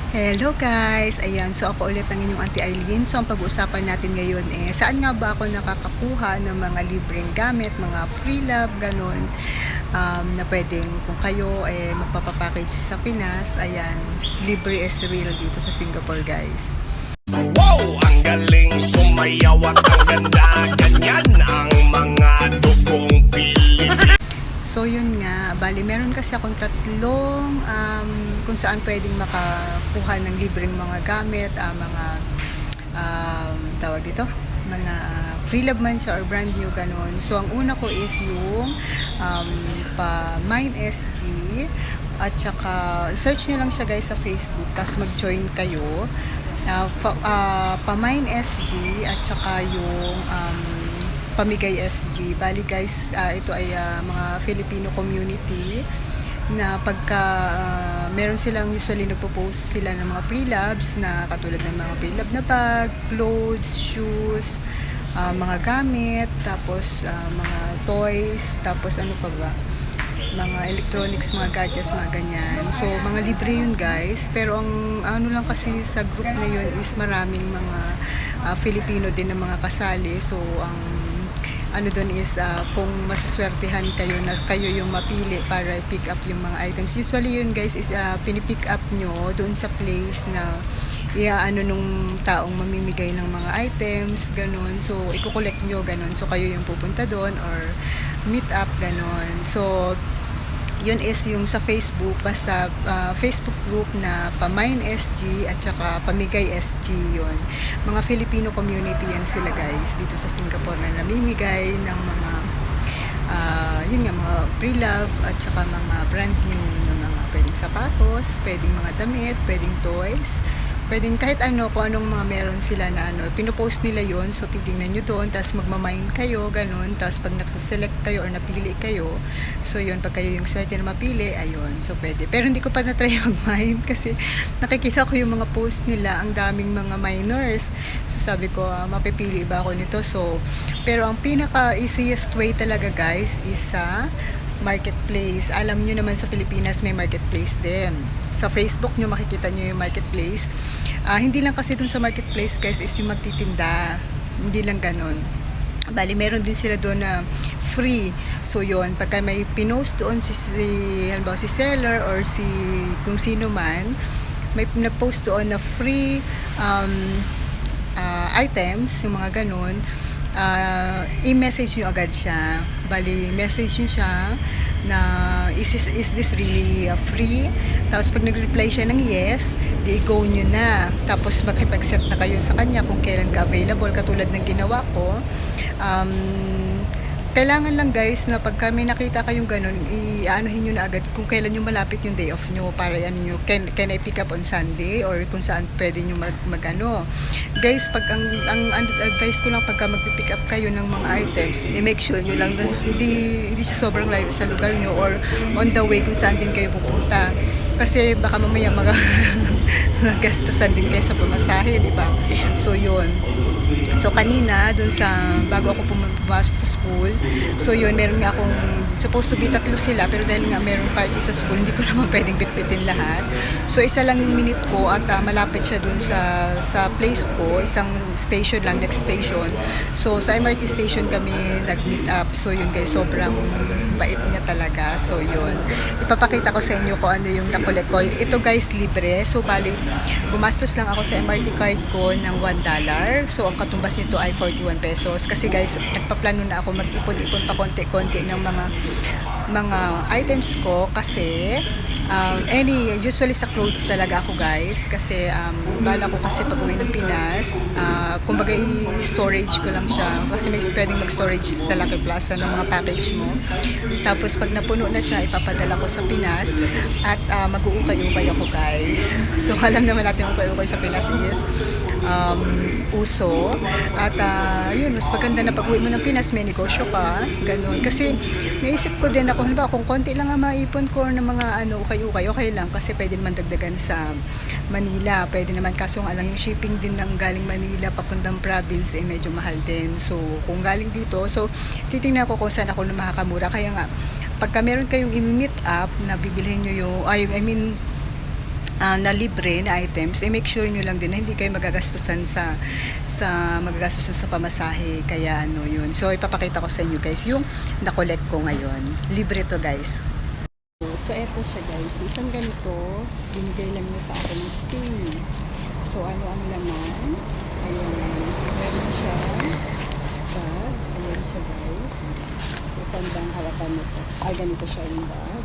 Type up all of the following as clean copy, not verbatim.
Hello guys! Ayan, so ako ulit ang inyong Auntie Eileen. So ang pag-uusapan natin ngayon saan nga ba ako nakakakuha ng mga libreng gamit, mga free love, ganun. Na pwedeng kung kayo magpapapackage sa Pinas, ayan, libre is real dito sa Singapore guys. Wow! Ang galing sumayaw at ang ganda. Ganyan ang mga dugong Pilipino. So yun nga, bali meron kasi akong tatlong kung saan pwedeng makakuha ng libreng mga gamit, mga tawag dito, mga free love man siya or brand new ganun. So ang una ko is yung pa Mine SG, at saka search nyo lang siya guys sa Facebook, tapos mag-join kayo. Pa Mine SG at saka yung Pamigay SG. Bali guys, ito ay mga Filipino community na pagka meron silang usually nagpo-post sila ng mga pre-labs na katulad ng mga pre-lab na bag, clothes, shoes, mga gamit, tapos mga toys, tapos ano pa ba? Mga electronics, mga gadgets, mga ganyan. So, mga libre yun guys. Pero ang ano lang kasi sa group na yun is maraming mga Filipino din na mga kasali. So, ang ano doon is kung masaswertehan kayo na kayo yung mapili para pick up yung mga items. Usually yun guys is pinipick up nyo doon sa place na ano nung taong mamimigay ng mga items, ganun. So, i-collect nyo, ganun. So, kayo yung pupunta doon or meet up, ganun. So, yun is yung sa Facebook, basta Facebook group na Pamine SG at saka Pamigay SG yun. Mga Filipino community yan sila guys dito sa Singapore na namimigay ng mga yun nga, mga pre-love at saka mga brand new na mga pwedeng sapatos, pwedeng mga damit, pwedeng toys, pwedeng kahit ano, kung anong mga meron sila na ano, pinopost nila yon. So titingnan nyo doon, tapos magmamine kayo, ganun. Tapos pag nag-select kayo or napili kayo, so yun, pag kayo yung swerte na mapili, ayun, so pwede. Pero hindi ko pa na-try mag-mine kasi nakikisa ko yung mga post nila, ang daming mga miners. So sabi ko, mapipili ba ako nito? So, pero ang pinaka easiest way talaga guys is sa marketplace. Alam nyo naman sa Pilipinas may marketplace din. Sa Facebook nyo makikita nyo yung marketplace. Hindi lang kasi dun sa marketplace guys is yung magtitinda. Hindi lang ganun. Bali, meron din sila doon na free. So yun, pagka may pinost doon si halimbawa si seller or si kung sino man, may nagpost doon na free items, yung mga ganun, i-message nyo agad siya. Bali, message nyo siya na is this really free? Tapos pag nag-reply siya ng yes, di go nyo na. Tapos makipag-set na kayo sa kanya kung kailan ka available, katulad ng ginawa ko. Kailangan lang guys na pagka may nakita kayong ganun, i-anuhin nyo na agad kung kailan yung malapit yung day off nyo para ano nyo, can I pick up on Sunday or kung saan pwede nyo mag-ano. Guys, pag ang advice ko lang pagka mag-pick up kayo ng mga items, i-make sure nyo lang na hindi siya sobrang layo sa lugar nyo or on the way kung saan din kayo pupunta. Kasi baka mamaya magastusan din kayo sa pamasahe, di ba? So, yun. So, kanina, dun sa, bago ako pumasok sa school, so yun, meron nga akong, supposed to be 3 sila, pero dahil nga meron party sa school, hindi ko naman pwedeng bitbitin lahat. So, isa lang yung minute ko at malapit siya dun sa place ko, isang station lang, next station. So, sa MRT station kami nag-meet up. So, yun guys, sobrang bait niya talaga. So, yun. Ipapakita ko sa inyo kung ano yung nakolek ko. Ito guys, libre. So, bali, gumastos lang ako sa MRT card ko ng $1. So, ang katumbas nito ay 41 pesos. Kasi guys, nagpaplano na ako mag-ipon-ipon pa konti-konti ng mga items ko kasi usually sa clothes talaga ako guys kasi bala ko kasi pag uwi ng Pinas kumbaga i-storage ko lang siya kasi may pwedeng mag-storage sa Lucky Plaza ng mga package mo, tapos pag napuno na siya ipapadala ko sa Pinas at mag-uukay-ukay ako guys. So alam naman natin ukay-ukay sa Pinas is uso at yun, mas maganda na pag uwi mo ng Pinas may negosyo ka, ganun. Kasi naisip ko din ako, halimbawa kung konti lang ang maipon ko ng mga ukay-ukay, okay lang kasi pwede naman dagdagan sa Manila, pwede naman, kaso nga lang yung shipping din ng galing Manila papuntang province medyo mahal din. So kung galing dito, so titingnan ko kung saan ako na makakamura. Kaya nga pagka meron kayong i-meet up na bibilhin nyo yung na libre na items, make sure nyo lang din na hindi kayo magagastusan sa pamasahe. Kaya ano yun. So, ipapakita ko sa inyo guys yung na-collect ko ngayon. Libre to guys. So, eto siya guys. Isang ganito, binigay lang niya sa akin ng free. So, ano ang laman? Ayan. Meron siya bag. Ayan siya guys. So, saan ba ang hawakan mo to? Ay, ganito siya yung bag.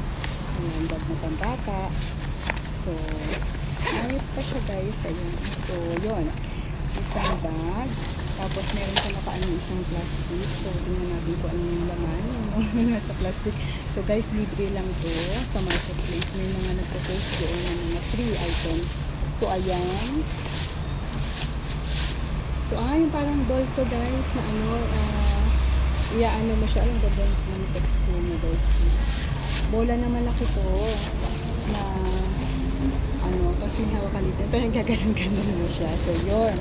Ayan, bag na pambata. So, ayos pa siya guys. Ayan. So, yun. Isang bag. Tapos, meron siya nakaano isang plastic. So, tingnan natin kung ano yung laman. Yung nasa plastic. So, guys, libre lang to sa marketplace. May mga nagpo-post doon ng mga free items. So, ayan. So, yung parang doll to guys na ano, iaano mo siya. Alam, ganda ng texture mo guys. Bola na malaki to na ano, tapos may hawakan dito. Pero gagalan-galan mo siya. So, yun.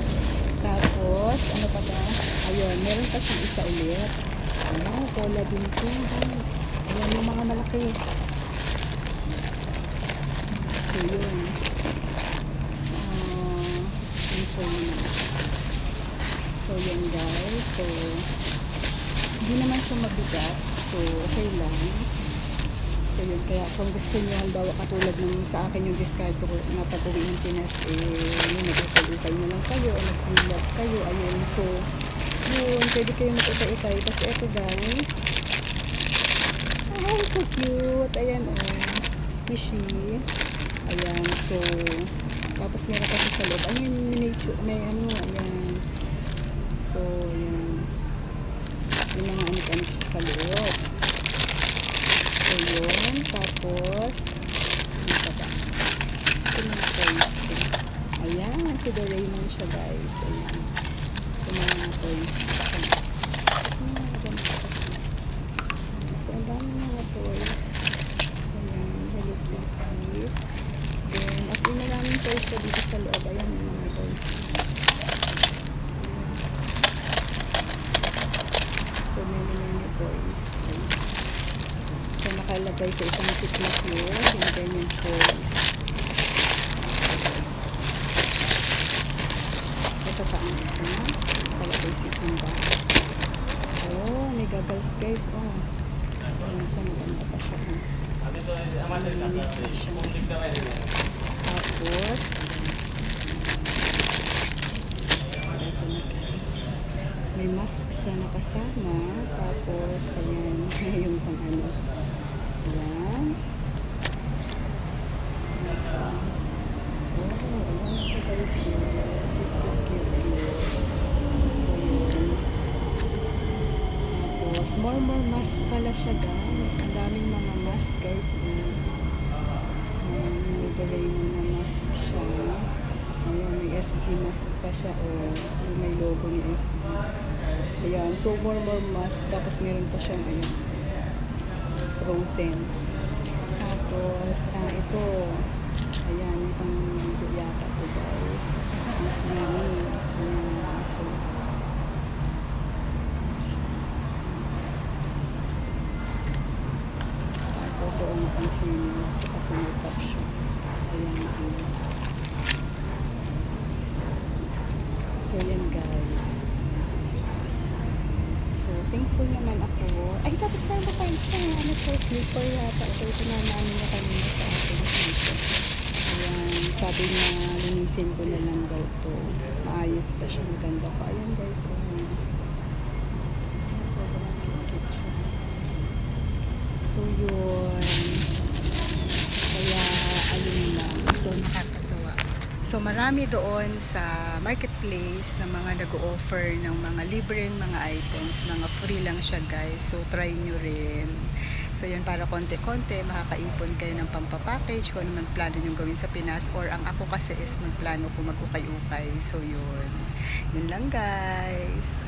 Tapos, ano pa ba? Ayun, meron pa siyang isa ulit. Ano, bola din to. Ayan yung mga malaki. So, yun. So, yun guys. So, hindi naman siya mabigat. So, okay lang. So, yun. Kaya kung gusto niyo, halimbawa katulad ng sa akin yung discard ko na pag-uwi ng Pinas, yun, nag-ukay na lang kayo, o nag-vlog kayo, ayun. So, yun, pwede kayo mag-ukay-ukay. Tapos, eto guys. Oh, so cute. Ayan, squishy. Ayan, so, tapos meron kasi sa loob. Ayan, miniature, may ano, ayan. So, ayan. May mga anik-anik siya sa loob. So, yun. Tapos, ano pa ba? Ito mga toys ko. Ayan, si Doraemon siya, guys. Ayan. Ito mga toys. So, ang dami mga toys. Ayan, Hello Kitty. Then, as in, maraming toys ko dito sa loob. Ayan, yung mga toys. So, many toys. Ayan. So, nakalagay sa isang ziplock yun. Yung ganyan toys. Ito pa ang isa. Nakalagay sa isang box. Oh, may goggles guys. Oh. Ayan siya. Maganda pa siya. Malinis na siya. Tapos, may mask siya nakasama. Tapos, ayan, yung pang ano. Ayan. Tapos, ayan siya guys. Super cute. Tapos, more mask pala siya guys. Ang daming mga mask guys. Ayan, may Doraemon na mask siya. Ayan, may SG mask pa siya. May logo ni SG. Ayan, so more mask. Tapos meron pa siyang ayan, Frozen. Tapos, ito. Ayan, pang yata to guys. Ang swimming. Ayan, so. Tapos, pang swimming. Kasi may cup siya. Ayan, so, yan guys. So, thankful naman ako. Ay, tapos meron pa tayo sa slipper yata. So, ito na namin na kanina sa akin. Ayan, sabi niya, linisin ko na lang daw to. Maayos pa siya, maganda pa. Ayan guys, ayan. So, yun. Kaya, ayun lang. So, nakakatawa. So, marami doon sa marketplace na mga nag-o-offer ng mga libreng mga items, mga free lang siya guys. So, try nyo rin. So, yan para konti-konti, makakaipon kayo ng pampapackage kung ano man plano nyo gawin sa Pinas. Or ang ako kasi is magplano ko mag-ukay-ukay. So, yun. Yun lang guys.